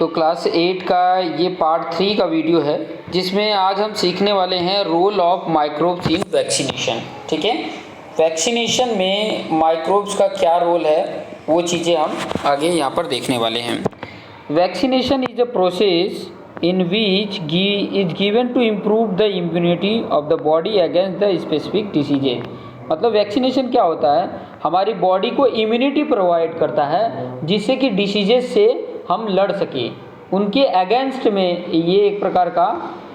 तो क्लास 8 का ये पार्ट 3 का वीडियो है, जिसमें आज हम सीखने वाले हैं role of microbes in vaccination. ठीक है, वैक्सीनेशन में माइक्रोब्स का क्या रोल है वो चीज़ें हम आगे यहाँ पर देखने वाले हैं। Vaccination is a process in which is given to improve the immunity of the body against the specific diseases. मतलब वैक्सीनेशन क्या होता है, हमारी बॉडी को इम्यूनिटी प्रोवाइड करता है जिससे कि डिसीजेज से हम लड़ सके, उनके अगेंस्ट में ये एक प्रकार का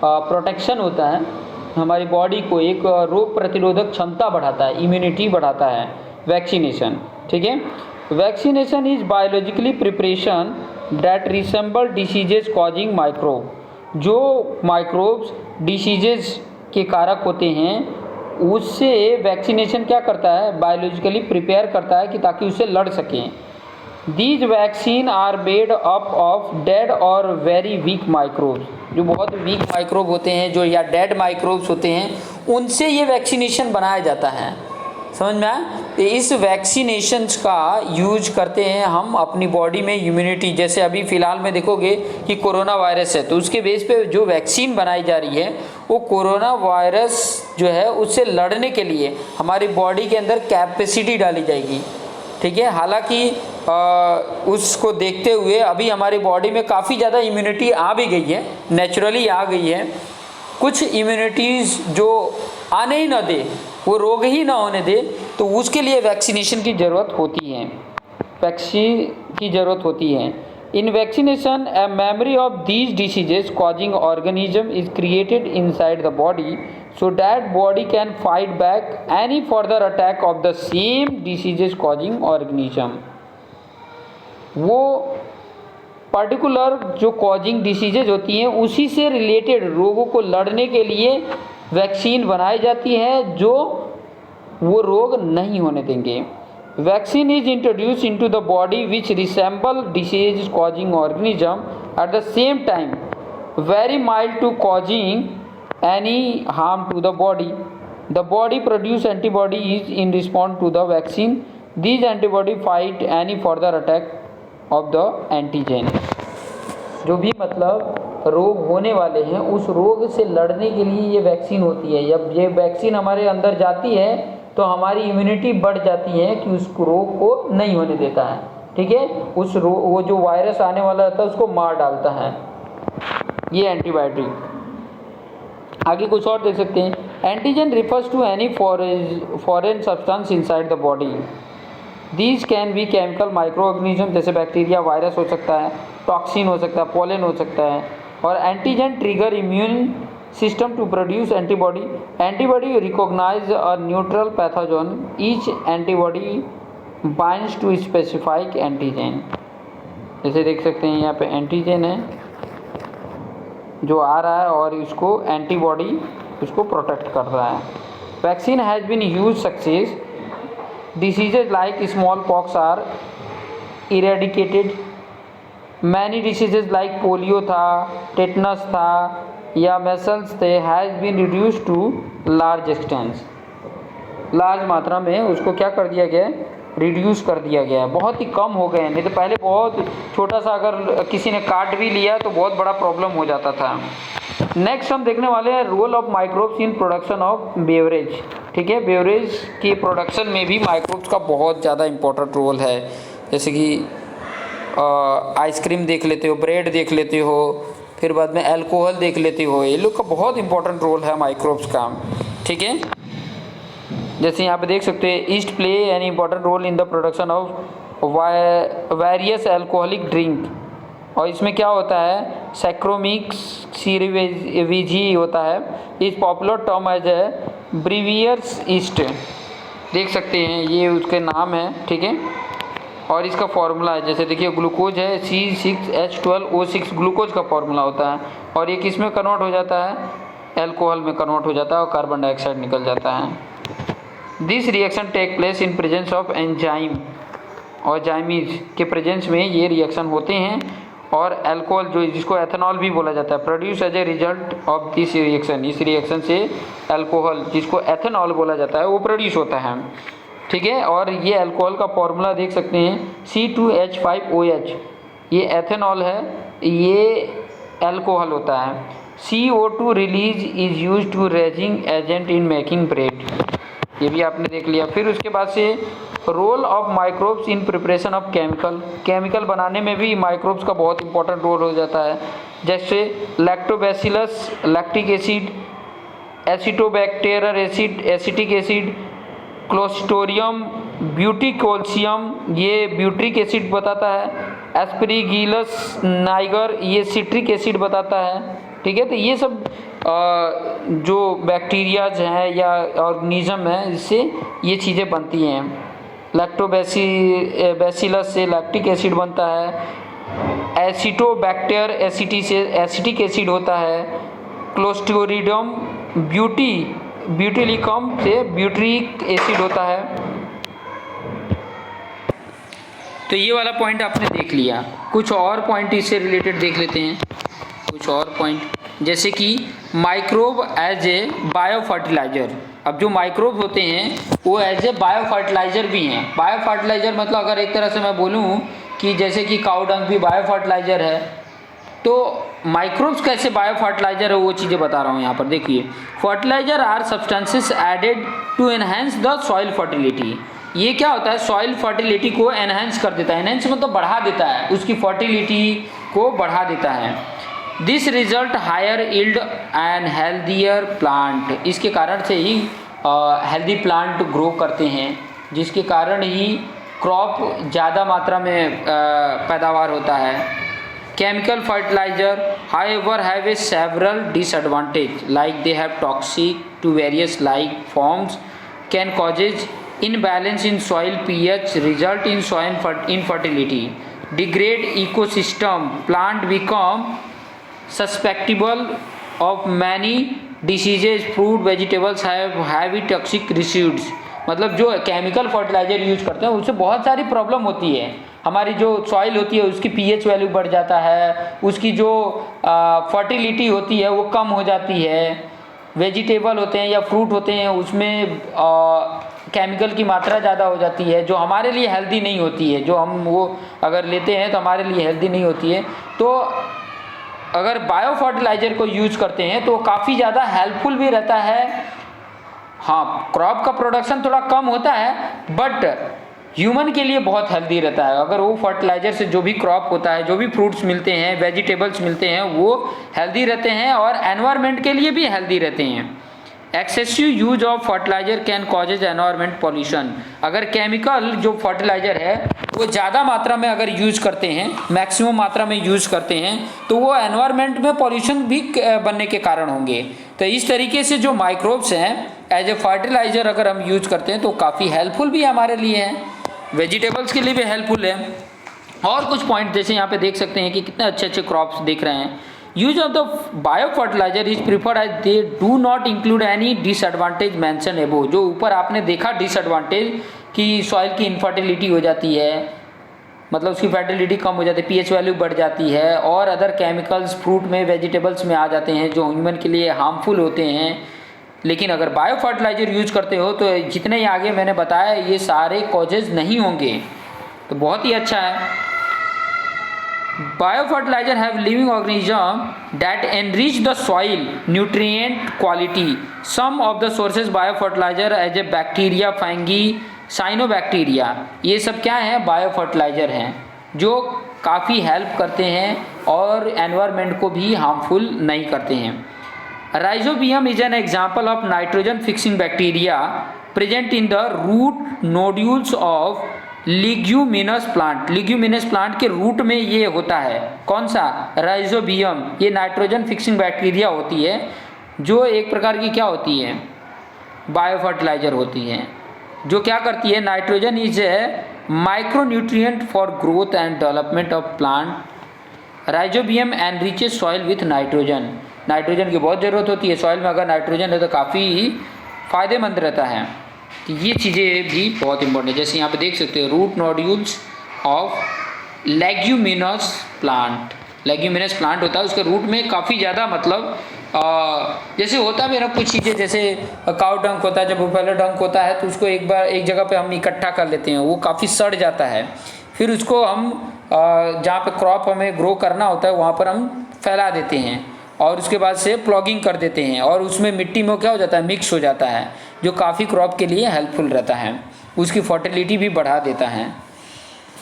प्रोटेक्शन होता है। हमारी बॉडी को एक रोग प्रतिरोधक क्षमता बढ़ाता है, इम्यूनिटी बढ़ाता है वैक्सीनेशन। ठीक है, vaccination is biologically preparation that resemble diseases causing microbe. जो माइक्रोब्स डिसीजेज के कारक होते हैं उससे वैक्सीनेशन क्या करता है, बायोलॉजिकली प्रिपेयर करता है कि ताकि उससे लड़ सकें। These vaccine are made up of dead और वेरी वीक माइक्रोब्स। जो बहुत वीक माइक्रोब होते हैं, जो या डेड माइक्रोब्स होते हैं, उनसे ये वैक्सीनेशन बनाया जाता है। समझ में आया? तो इस वैक्सीनेशंस का यूज करते हैं हम अपनी बॉडी में इम्यूनिटी। जैसे अभी फ़िलहाल में देखोगे कि कोरोना वायरस है, तो उसके बेस पे जो वैक्सीन बनाई जा रही है वो कोरोना वायरस जो है उससे लड़ने के लिए हमारी बॉडी के अंदर कैपेसिटी डाली जाएगी। ठीक है, हालांकि उसको देखते हुए अभी हमारी बॉडी में काफ़ी ज़्यादा इम्यूनिटी आ भी गई है, नेचुरली आ गई है। कुछ इम्यूनिटीज़ जो आने ही ना दे, वो रोग ही ना होने दे, तो उसके लिए वैक्सीनेशन की ज़रूरत होती है, वैक्सीन की ज़रूरत होती है। In vaccination a memory of these diseases causing organism is created inside the body so that body can fight back any further attack of the same diseases causing organism। वो particular जो causing diseases होती हैं उसी से related रोगों को लड़ने के लिए वैक्सीन बनाई जाती है जो वो रोग नहीं होने देंगे। Vaccine is introduce into the body which resemble disease causing organism at the same time very mild to causing any harm to the body. The body produce antibodies in response to the vaccine. These antibody fight any further attack of the antigen। जो भी मतलब रोग होने वाले हैं उस रोग से लड़ने के लिए ये वैक्सीन होती है। जब ये वैक्सीन हमारे अंदर जाती है तो हमारी इम्यूनिटी बढ़ जाती है कि उस रोग को नहीं होने देता है। ठीक है, उस वो जो वायरस आने वाला रहता है उसको मार डालता है ये एंटीबायोटिक। आगे कुछ और देख सकते हैं। Antigen refers to any foreign substance inside the body. These can be chemical micro organism, जैसे बैक्टीरिया, वायरस हो सकता है, टॉक्सिन हो सकता है, पोलन हो सकता है। और antigen trigger immune system to produce antibody. Antibody recognize a neutral pathogen. Each antibody binds to specific antigen. जैसे देख सकते हैं यहाँ पे एंटीजन है जो आ रहा है और इसको एंटीबॉडी उसको प्रोटेक्ट कर रहा है। Vaccine has been use success. Diseases like small pox are eradicated. Many diseases like polio था, टेटनस था या मेसल्स थे has been reduce to large extents. Large मात्रा में उसको क्या कर दिया गया है, रिड्यूस कर दिया गया है, बहुत ही कम हो गए हैं। नहीं तो पहले बहुत छोटा सा अगर किसी ने काट भी लिया तो बहुत बड़ा प्रॉब्लम हो जाता था। नेक्स्ट हम देखने वाले हैं role of microbes in production of beverage. ठीक है, बेवरेज की प्रोडक्शन में भी माइक्रोब्स का बहुत ज़्यादा इंपॉर्टेंट रोल है। जैसे कि आइसक्रीम देख लेते हो, ब्रेड देख लेते हो, फिर बाद में अल्कोहल देख लेते हो, ये लोग का बहुत इंपॉर्टेंट रोल है माइक्रोब्स का। ठीक है, जैसे यहाँ पे देख सकते हैं yeast play an important role in the production of various alcoholic drink. और इसमें क्या होता है, सैक्रोमिक्स सीरीवेजी होता है। इस popular term as a brewer's yeast. देख सकते हैं ये उसके नाम है। ठीक है, और इसका फॉर्मूला है, जैसे देखिए ग्लूकोज है C6H12O6 ग्लूकोज का फॉर्मूला होता है। और ये किस में कन्वर्ट हो जाता है, अल्कोहल में कन्वर्ट हो जाता है और कार्बन डाइऑक्साइड निकल जाता है। This reaction take place in presence of enzyme और जाइमीज के प्रेजेंस में ये रिएक्शन होते हैं। और अल्कोहल जो जिसको एथेनॉल भी बोला जाता है produce as a result of this reaction. इस रिएक्शन से अल्कोहल जिसको एथेनॉल बोला जाता है वो प्रोड्यूस होता है। ठीक है, और ये अल्कोहल का फॉर्मूला देख सकते हैं C2H5OH। ये एथेनॉल है, ये अल्कोहल होता है। CO2 release is use to raising agent in making bread, ये भी आपने देख लिया। फिर उसके बाद से role of microbes in preparation of chemical बनाने में भी माइक्रोब्स का बहुत इंपॉर्टेंट रोल हो जाता है, जैसे lactobacillus lactic acid, acetobacter acid acetic acid, clostridium butylicum ये ब्यूट्रिक एसिड बताता है, एस्परीगिलस नाइगर ये सिट्रिक एसिड बताता है। ठीक है, तो ये सब जो बैक्टीरियाज हैं या ऑर्गेनिज्म हैं इससे ये चीज़ें बनती हैं। लैक्टोबैसिलस से लैक्टिक एसिड बनता है, एसिटोबैक्टर एसिटिक एसिड होता है, क्लोस्ट्रिडियम ब्यूटिलिकम से ब्यूट्रिक एसिड होता है। तो ये वाला पॉइंट आपने देख लिया। कुछ और पॉइंट इससे रिलेटेड देख लेते हैं, कुछ और पॉइंट, जैसे कि microbe as a bio fertiliser. अब जो माइक्रोब होते हैं वो एज ए बायो फर्टिलाइज़र भी हैं। बायो फर्टिलाइज़र मतलब अगर एक तरह से मैं बोलूँ कि जैसे कि काऊ डंग भी बायो फर्टिलाइज़र है, तो माइक्रोब्स कैसे बायो फर्टिलाइज़र है वो चीज़ें बता रहा हूँ यहाँ पर। देखिए, fertiliser are substances added to enhance the soil fertility. ये क्या होता है, सॉइल फर्टिलिटी को एनहेंस कर देता है। एनहेंस मतलब बढ़ा देता है, उसकी फर्टिलिटी को बढ़ा देता है। This result higher yield and healthier plant, इसके कारण से ही हेल्दी प्लांट ग्रो करते हैं, जिसके कारण ही क्रॉप ज़्यादा मात्रा में पैदावार होता है। Chemical fertiliser however have a several disadvantage like they have toxic to various like forms, can causes imbalance in soil pH, result in soil infertility, degrade ecosystem, plant become susceptible of many diseases, fruit vegetables have heavy toxic residues। मतलब जो chemical fertiliser use करते हैं उससे बहुत सारी problem होती है। हमारी जो सॉइल होती है उसकी पीएच वैल्यू बढ़ जाता है, उसकी जो फर्टिलिटी होती है वो कम हो जाती है। वेजिटेबल होते हैं या फ्रूट होते हैं उसमें केमिकल की मात्रा ज़्यादा हो जाती है, जो हमारे लिए हेल्दी नहीं होती है। जो हम वो अगर लेते हैं तो हमारे लिए हेल्दी नहीं होती है। तो अगर बायो फर्टिलाइज़र को यूज करते हैं तो काफ़ी ज़्यादा हेल्पफुल भी रहता है। हाँ, क्रॉप का प्रोडक्शन थोड़ा कम होता है बट ह्यूमन के लिए बहुत हेल्दी रहता है। अगर वो फर्टिलाइज़र से जो भी क्रॉप होता है, जो भी फ्रूट्स मिलते हैं, वेजिटेबल्स मिलते हैं, वो हेल्दी रहते हैं और एनवायरनमेंट के लिए भी हेल्दी रहते हैं। Excessive use of fertiliser can causes environment pollution. अगर केमिकल जो फर्टिलाइजर है वो ज़्यादा मात्रा में अगर यूज करते हैं, मैक्सिमम मात्रा में यूज करते हैं, तो वो एनवायरनमेंट में पॉल्यूशन भी बनने के कारण होंगे। तो इस तरीके से जो माइक्रोब्स हैं एज ए फर्टिलाइजर अगर हम यूज करते हैं तो काफ़ी हेल्पफुल भी हमारे लिए हैं, वेजिटेबल्स के लिए भी हेल्पफुल है। और कुछ पॉइंट जैसे यहाँ पे देख सकते हैं कि कितने अच्छे अच्छे क्रॉप्स दिख रहे हैं। Use of the bio fertiliser is preferred as they do not include any disadvantage mention above. जो ऊपर आपने देखा डिसएडवांटेज कि सॉइल की इनफर्टिलिटी हो जाती है, मतलब उसकी फर्टिलिटी कम हो जाती है, पीएच वैल्यू बढ़ जाती है, और अदर केमिकल्स फ्रूट में वेजिटेबल्स में आ जाते हैं जो ह्यूमन के लिए हार्मफुल होते हैं। लेकिन अगर बायो फर्टिलाइजर यूज करते हो तो जितने ही आगे मैंने बताया ये सारे कॉजेज नहीं होंगे, तो बहुत ही अच्छा है। Bio fertiliser have living organism that enrich the soil nutrient quality. Some of the sources bio fertiliser as a bacteria, fungi, cyanobacteria, ये सब क्या है, बायो फर्टिलाइजर हैं जो काफ़ी हेल्प करते हैं और एनवायरनमेंट को भी हार्मफुल नहीं करते हैं। Rhizobium is an example of nitrogen fixing bacteria present in the root nodules of leguminous plant. Leguminous plant के रूट में ये होता है, कौन सा, राइजोबियम। ये नाइट्रोजन फिक्सिंग बैक्टीरिया होती है जो एक प्रकार की क्या होती है, बायो फर्टिलाइजर होती है, जो क्या करती है, nitrogen is a micronutrient for growth and development of plant. Rhizobium enriches soil with nitrogen. Nitrogen की बहुत ज़रूरत होती है सॉइल में, अगर नाइट्रोजन है तो काफ़ी फ़ायदेमंद रहता है। तो ये चीज़ें भी बहुत इंपॉर्टेंट है। जैसे यहाँ पे देख सकते हो root nodules of leguminous plant. Leguminous plant होता है, उसके रूट में काफ़ी ज़्यादा मतलब जैसे होता है मेरा कुछ चीज़ें, जैसे काउ डंक होता है, जब बुफेलो डंक होता है तो उसको एक बार एक जगह पे हम इकट्ठा कर लेते हैं, वो काफ़ी सड़ जाता है, फिर उसको हम जहाँ पे क्रॉप हमें ग्रो करना होता है वहाँ पर हम फैला देते हैं और उसके बाद से प्लॉगिंग कर देते हैं और उसमें मिट्टी में क्या हो जाता है, मिक्स हो जाता है, जो काफ़ी क्रॉप के लिए हेल्पफुल रहता है। उसकी फर्टिलिटी भी बढ़ा देता है,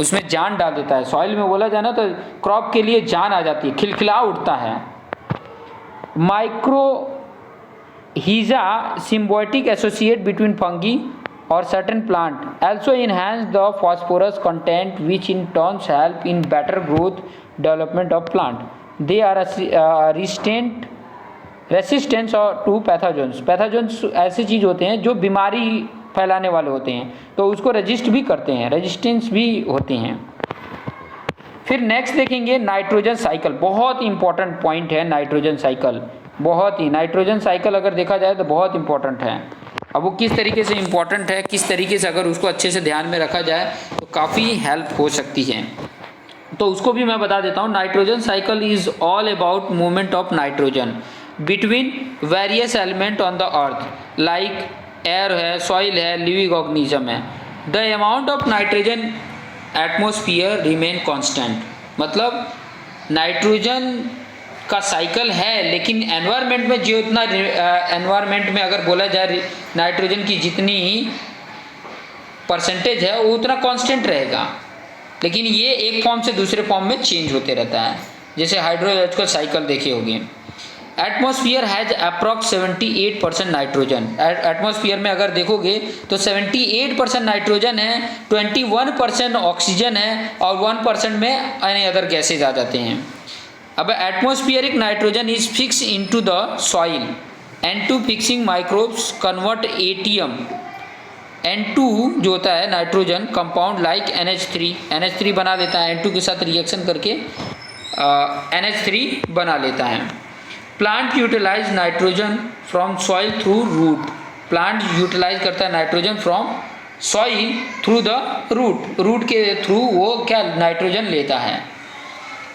उसमें जान डाल देता है। सॉइल में बोला जाए ना तो क्रॉप के लिए जान आ जाती है, खिलखिला उठता है। Mycorrhiza symbiotic associate between fungi or certain plant also enhance the phosphorus content, which in turn help in better growth development of plant. They are resistant to pathogens. Pathogens ऐसी चीज़ होते हैं जो बीमारी फैलाने वाले होते हैं, तो उसको रजिस्ट भी करते हैं, रेजिस्टेंस भी होते हैं। फिर नेक्स्ट देखेंगे नाइट्रोजन साइकिल। बहुत इंपॉर्टेंट पॉइंट है नाइट्रोजन साइकिल, बहुत ही। नाइट्रोजन साइकिल अगर देखा जाए तो बहुत इंपॉर्टेंट है। अब वो किस तरीके से इंपॉर्टेंट है, किस तरीके से अगर उसको अच्छे से ध्यान में रखा जाए तो काफ़ी हेल्प हो सकती है, तो उसको भी मैं बता देता हूँ। Nitrogen cycle is all about movement of nitrogen between various element on the earth, like air है, सॉइल है, लिविंग ऑर्गेनिज्म है। The amount of nitrogen atmosphere remain constant, मतलब नाइट्रोजन का साइकिल है, लेकिन एनवायरनमेंट में जो इतना एनवायरनमेंट में अगर बोला जाए नाइट्रोजन की जितनी परसेंटेज है वो उतना कांस्टेंट रहेगा, लेकिन ये एक फॉर्म से दूसरे फॉर्म में चेंज होते रहता है। जैसे हाइड्रोलॉजिकल साइकिल देखे होंगे। Atmosphere has approx 78% nitrogen. Atmosphere में अगर देखोगे तो 78% नाइट्रोजन है, 21% ऑक्सीजन है और 1% में अन्य अदर गैसेज आ जाते हैं। अब atmospheric nitrogen is fix into the soil. N2 fixing microbes convert ATM N2 जो होता है नाइट्रोजन कंपाउंड लाइक NH3 बना देता है, N2 के साथ रिएक्शन करके NH3 बना लेता है। Plant utilise nitrogen from soil through root. Plant utilise करता है nitrogen from soil through the root के थ्रू वो क्या नाइट्रोजन लेता है।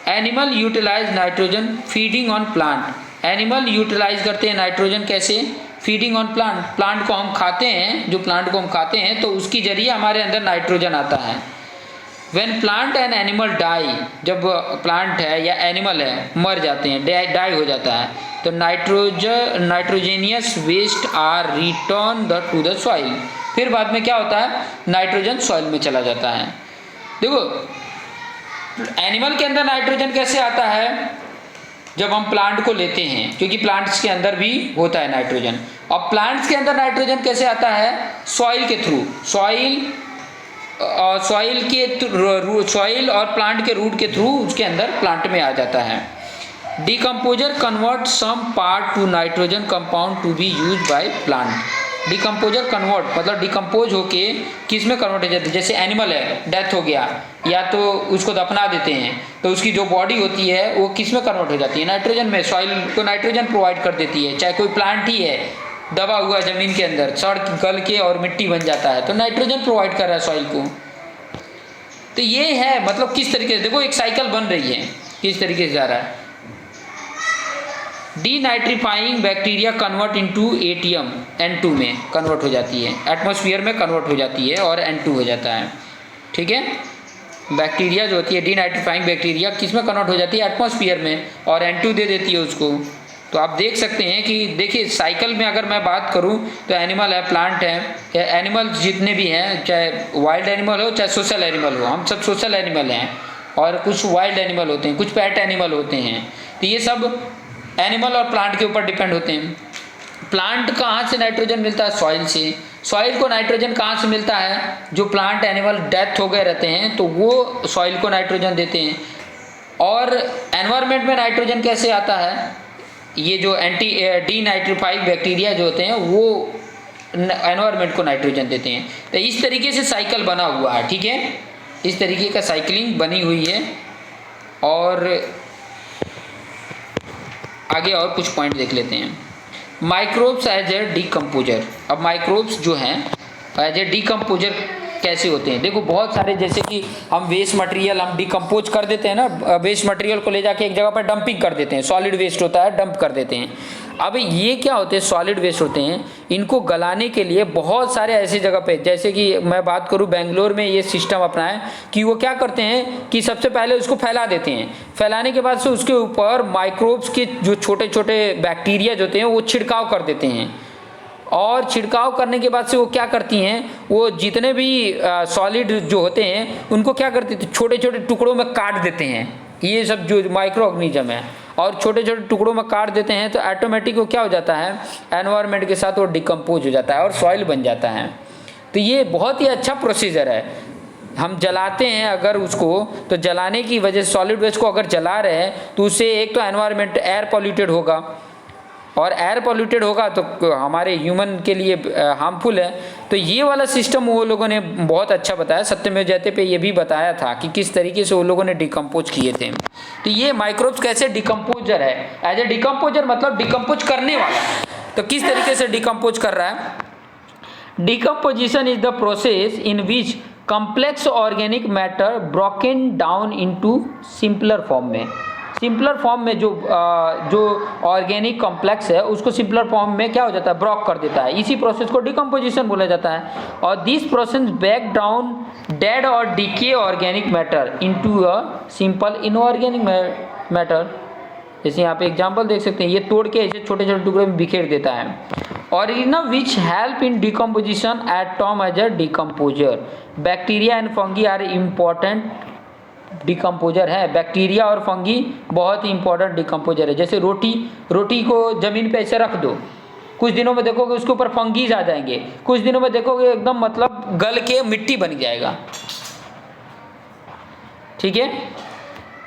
Animal utilise nitrogen feeding on plant. Animal utilise करते हैं नाइट्रोजन कैसे, फीडिंग ऑन प्लांट। प्लांट को हम खाते हैं, जो प्लांट को हम खाते हैं तो उसकी जरिए हमारे अंदर नाइट्रोजन आता है। When plant and animal die, जब प्लांट है या एनिमल है मर जाते हैं, डाई हो जाता है, तो nitrogenous waste are return to the soil. फिर बाद में क्या होता है, नाइट्रोजन सॉइल में चला जाता है। देखो एनिमल के अंदर नाइट्रोजन कैसे आता है, जब हम प्लांट को लेते हैं, क्योंकि प्लांट्स के अंदर भी होता है नाइट्रोजन। और प्लांट्स के अंदर नाइट्रोजन कैसे आता है, सॉइल के थ्रू। सॉइल और प्लांट के रूट के थ्रू उसके अंदर प्लांट में आ जाता है। Decomposer convert some part to nitrogen compound to be use by plant. Decomposer convert मतलब डिकम्पोज होके किस में कन्वर्ट हो जाती है। जैसे एनिमल है, डेथ हो गया या तो उसको दफना देते हैं, तो उसकी जो बॉडी होती है वो किस में कन्वर्ट हो जाती है, नाइट्रोजन में। सॉइल को नाइट्रोजन प्रोवाइड कर देती है। चाहे कोई प्लांट ही है, दबा हुआ जमीन के अंदर सड़ गल के और मिट्टी बन जाता है, तो नाइट्रोजन प्रोवाइड कर रहा है सॉइल को। तो ये है मतलब किस तरीके से, देखो एक साइकिल बन रही है, किस तरीके से जा रहा है। Denitrifying bacteria convert into ATM N2 में कन्वर्ट हो जाती है, एटमॉस्फेयर में कन्वर्ट हो जाती है और N2 हो जाता है। ठीक है, बैक्टीरिया जो होती है डीनाइट्रीफाइंग बैक्टीरिया किस में कन्वर्ट हो जाती है, एटमॉस्फेयर में, और N2 दे देती है उसको। तो आप देख सकते हैं कि देखिए साइकिल में अगर मैं बात करूं तो एनिमल है, प्लांट है, या एनिमल जितने भी हैं, चाहे वाइल्ड एनिमल हो चाहे सोशल एनिमल हो, हम सब सोशल एनिमल हैं, और कुछ वाइल्ड एनिमल होते हैं, कुछ पेट एनिमल होते हैं। तो ये सब एनिमल और प्लांट के ऊपर डिपेंड होते हैं। प्लांट कहाँ से नाइट्रोजन मिलता है, सॉइल से। सॉइल को नाइट्रोजन कहाँ से मिलता है, जो प्लांट एनिमल डेथ हो गए रहते हैं तो वो सॉइल को नाइट्रोजन देते हैं। और एनवायरनमेंट में नाइट्रोजन कैसे आता है, ये जो डीनाइट्रीफाइड बैक्टीरिया जो होते हैं वो एनवायरनमेंट को नाइट्रोजन देते हैं। तो इस तरीके से साइकिल बना हुआ है। ठीक है, इस तरीके का साइकिलिंग बनी हुई है। और आगे और कुछ पॉइंट देख लेते हैं। Microbes as a decomposer. अब माइक्रोब्स जो हैं एज ए डीकम्पोजर कैसे होते हैं, देखो बहुत सारे, जैसे कि हम वेस्ट मटेरियल हम डिकम्पोज कर देते हैं ना, वेस्ट मटेरियल को ले जाके एक जगह पर डंपिंग कर देते हैं, सॉलिड वेस्ट होता है डंप कर देते हैं। अब ये क्या होते हैं, सॉलिड वेस्ट होते हैं, इनको गलाने के लिए बहुत सारे ऐसी जगह पे, जैसे कि मैं बात करूँ बेंगलोर में ये सिस्टम अपना है कि वो क्या करते हैं कि सबसे पहले उसको फैला देते हैं, फैलाने के बाद से उसके ऊपर माइक्रोब्स के जो छोटे छोटे बैक्टीरिया जो होते हैं वो छिड़काव कर देते हैं, और छिड़काव करने के बाद से वो क्या करती हैं, वो जितने भी सॉलिड जो होते हैं उनको क्या करते हैं, छोटे छोटे टुकड़ों में काट देते हैं, ये सब जो माइक्रो ऑर्गेनिज्म है, और छोटे छोटे टुकड़ों में काट देते हैं तो ऑटोमेटिक वो क्या हो जाता है, एनवायरनमेंट के साथ वो डिकम्पोज हो जाता है और सॉइल बन जाता है। तो ये बहुत ही अच्छा प्रोसीजर है। हम जलाते हैं अगर उसको, तो जलाने की वजह से सॉलिड वेस्ट को अगर जला रहे हैं तो उससे एक तो एनवायरनमेंट एयर पॉल्यूटेड होगा, और एयर पॉल्यूटेड होगा तो हमारे ह्यूमन के लिए हार्मफुल है। तो ये वाला सिस्टम वो लोगों ने बहुत अच्छा बताया, सत्यमेव जयते पे ये भी बताया था कि किस तरीके से वो लोगों ने डिकम्पोज किए थे। तो ये माइक्रोब्स कैसे डिकम्पोजर है, एज ए डिकम्पोजर मतलब डिकम्पोज करने वाला। तो किस तरीके से डिकम्पोज कर रहा है, decomposition is the process in which complex organic matter broken down into simpler form में, सिंपलर फॉर्म में जो ऑर्गेनिक कॉम्प्लेक्स है उसको सिंपलर फॉर्म में क्या हो जाता है, ब्रोक कर देता है। इसी प्रोसेस को डिकम्पोजिशन बोला जाता है। और this process break down dead और decay organic matter into a simple inorganic matter. जैसे यहाँ पे एग्जांपल देख सकते हैं, ये तोड़ के ऐसे छोटे छोटे टुकड़े में बिखेर देता है। Organism which help in decomposition atom as a decomposer, bacteria and fungi are important decomposer है। बैक्टीरिया और फंगी बहुत ही इंपॉर्टेंट डिकम्पोजर है। जैसे रोटी को ज़मीन पे ऐसे रख दो, कुछ दिनों में देखोगे उसके ऊपर फंगीज आ जाएंगे, कुछ दिनों में देखोगे एकदम मतलब गल के मिट्टी बन जाएगा। ठीक है,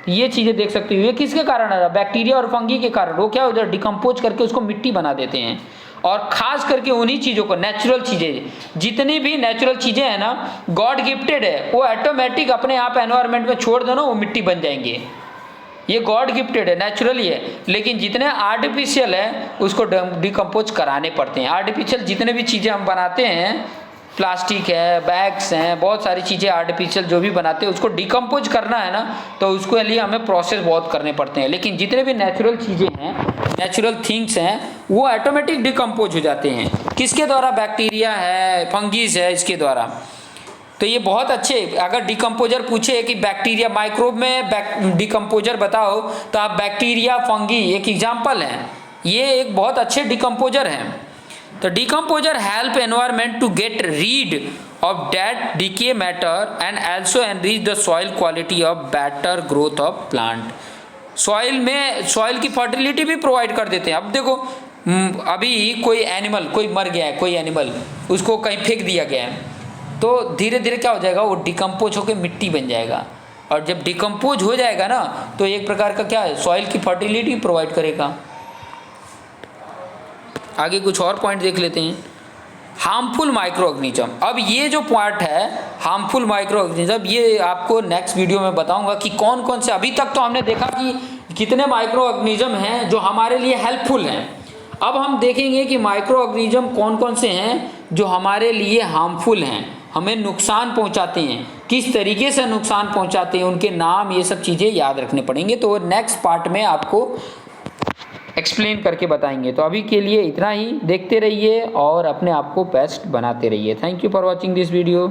ये चीज़ें देख सकते हो। ये किसके कारण आ रहा है, बैक्टीरिया और फंगी के कारण। वो क्या हो जाए, डिकम्पोज करके उसको मिट्टी बना देते हैं। और खास करके उन्हीं चीज़ों को, नेचुरल चीज़ें, जितनी भी नेचुरल चीज़ें हैं ना, गॉड गिफ्टेड है, वो ऑटोमेटिक अपने आप एनवायरनमेंट में छोड़ दो ना, वो मिट्टी बन जाएंगे। ये गॉड गिफ्टेड है, नेचुरली है। लेकिन जितने आर्टिफिशियल है उसको डिकम्पोज कराने पड़ते हैं। आर्टिफिशियल जितने भी चीज़ें हम बनाते हैं, प्लास्टिक है, बैग्स हैं, बहुत सारी चीज़ें आर्टिफिशियल जो भी बनाते हैं उसको डिकम्पोज करना है ना, तो उसके लिए हमें प्रोसेस बहुत करने पड़ते हैं। लेकिन जितने भी नेचुरल चीज़ें हैं, नेचुरल थिंग्स हैं, वो ऑटोमेटिक डिकम्पोज हो जाते हैं। किसके द्वारा, बैक्टीरिया है, फंगीज है, इसके द्वारा। तो ये बहुत अच्छे, अगर डिकम्पोजर पूछे कि बैक्टीरिया माइक्रोब में डिकम्पोजर बताओ, तो आप बैक्टीरिया, फंगी एक एग्जाम्पल हैं, ये एक बहुत अच्छे डिकम्पोजर हैं। तो decomposer help environment to get rid of dead decay matter and also enrich the soil quality of better growth of plant. Soil की फर्टिलिटी भी प्रोवाइड कर देते हैं। अब देखो, अभी कोई एनिमल, कोई मर गया है, कोई एनिमल, उसको कहीं फेंक दिया गया है, तो धीरे धीरे क्या हो जाएगा, वो डिकम्पोज होकर मिट्टी बन जाएगा। और जब डिकम्पोज हो जाएगा ना, तो एक प्रकार का क्या है, सॉइल की फर्टिलिटी प्रोवाइड करेगा। आगे कुछ और पॉइंट देख लेते हैं। Harmful micro organism. अब ये जो पॉइंट है हार्मफुल माइक्रो ऑर्गेनिज्म, ये आपको नेक्स्ट वीडियो में बताऊंगा कि कौन कौन से। अभी तक तो हमने देखा कि कितने माइक्रो ऑर्गेनिज्म हैं जो हमारे लिए हेल्पफुल हैं। अब हम देखेंगे कि माइक्रो ऑर्गेनिज्म कौन कौन से हैं जो हमारे लिए हार्मफुल हैं, हमें नुकसान पहुंचाते हैं, किस तरीके से नुकसान पहुंचाते हैं, उनके नाम, ये सब चीज़ें याद रखने पड़ेंगे। तो नेक्स्ट पार्ट में आपको एक्सप्लेन करके बताएंगे। तो अभी के लिए इतना ही, देखते रहिए और अपने आप को बेस्ट बनाते रहिए। Thank you for watching this video.